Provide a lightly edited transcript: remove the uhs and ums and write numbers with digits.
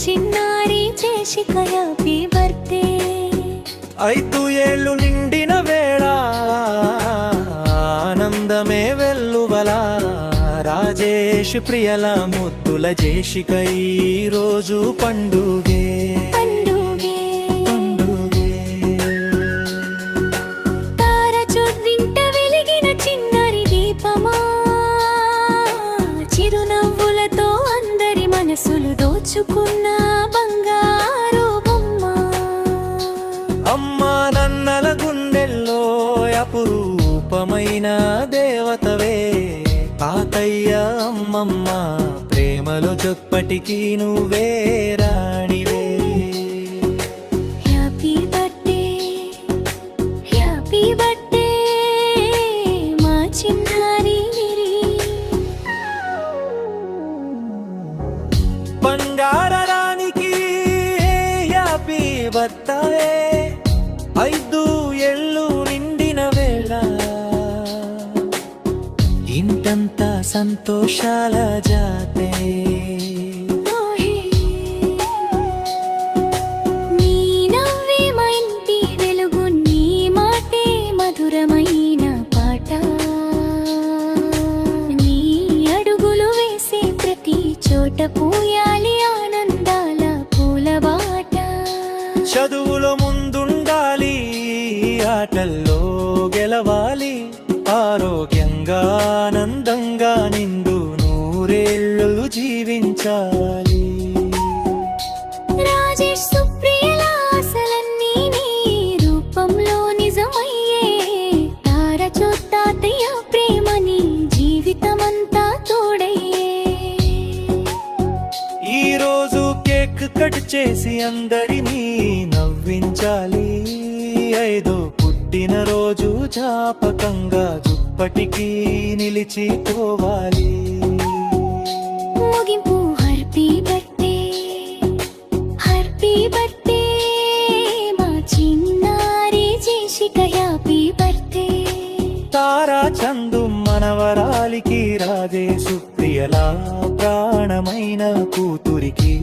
చిన్నారి జేషిక happy birthday 5 ఏళ్ళు నిండిన వేళ ఆనందమే వెల్లువలా రాజేష్ ప్రియల ముద్దుల జేషిక ఈ రోజు పండుగే తార చుట్టింట వెలిగిన చిన్నారి దీపమా చిరునవ్వులతో అందరి మనసులు దోచుకున్న బంగారు బొమ్మ అమ్మా నన్నల గుండెల్లో అపురూపమైన దేవతవే తాతయ్య అమ్మమ్మ ప్రేమలో చొప్పటికి నువ్వే రాణివే హ్యాపీ బర్త్డే హ్యాపీ బర్త్డే మా చిన్నారి బంగారానికి హ్యాపీ బర్త్డే 5 ఏళ్ళు నిండిన వేళ ఇంతంత సంతోషాల జాతే నీ నవ్వే మా ఇంటి వెలుగు నీ మాటే మధురమైన పాట నీ అడుగులు వేసే ప్రతి చోట పూయాలి ఆనందాల పూలబాట చదువులో ముందుండాలి ఆటల్లో గెలవాలి ఆరోగ్యంగా ఆనందంగా నిండు నూరేళ్ళు జీవించాలి రాజేష్ సుప్రియల ఆశలన్నీ నీ రూపంలో నిజమయ్యే తార చోతాతయ్య ప్రేమని జీవితమంతా తోడయ్యే ఈ రోజు కేక్ కట్ చేసి అందరినీ నవ్వించాలి 5వ పుట్టినరోజు జ్ఞాపకంగా దుప్పటికి నిలిచిపోవాలి ముగింపు హ్యాపీ బర్త్డే మా చిన్నారి జేషిక హ్యాపీ బర్త్డే తారా చందు మనవరాలికి రాజే సుప్రియల ప్రాణమైన కూతురికి